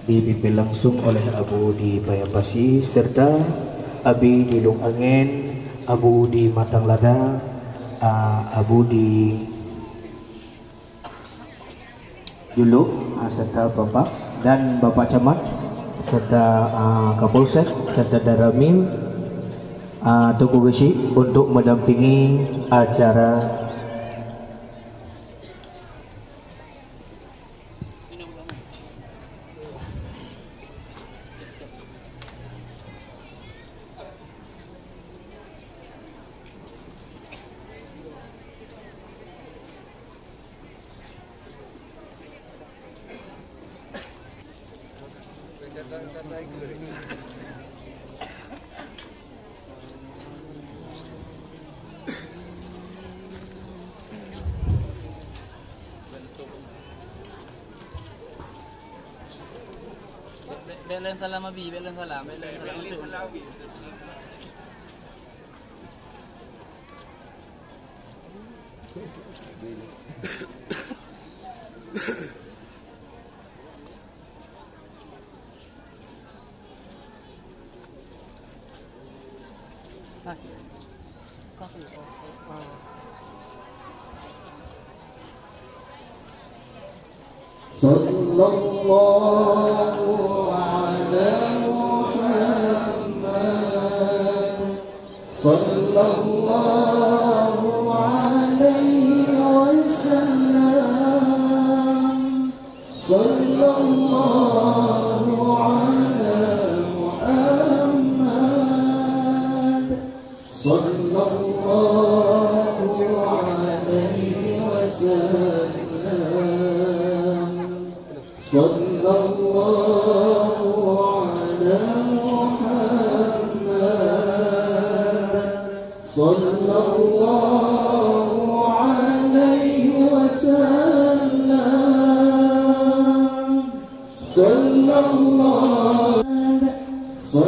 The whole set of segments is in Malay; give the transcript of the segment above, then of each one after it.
dipimpin langsung oleh Abu di Bayapasi serta Abi di Lung Angin, Abu di Matang Lada, Abu di Juluk serta Bapak dan Bapak Camat serta Kapolsek serta Daramil Tugu Besi untuk mendampingi acara Belen salam Abi, belen salam, belen salam. Sallallahu ala Muhammad, sallallahu alaihi wasallam, sallallahu ala Muhammad, sallallahu alaihi wasallam. Sallallahu ala Muhammad, sallallahu alaihi wasallam,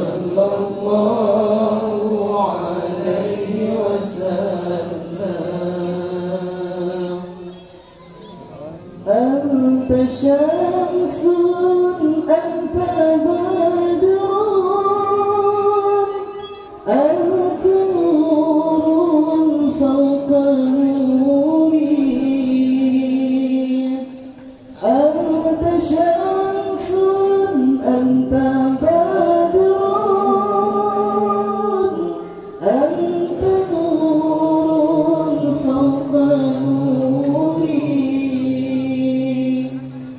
sallallahu alaihi wasallam. Anta syamsun anta badrun anta nurun fawqa nuri anta syamsun anta badrun anta nurun fawqa nuri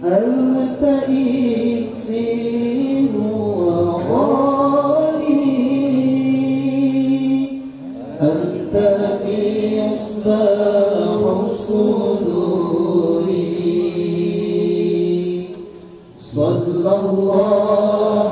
أنت إكسير وغالي أنت مصباح الصدور صلى الله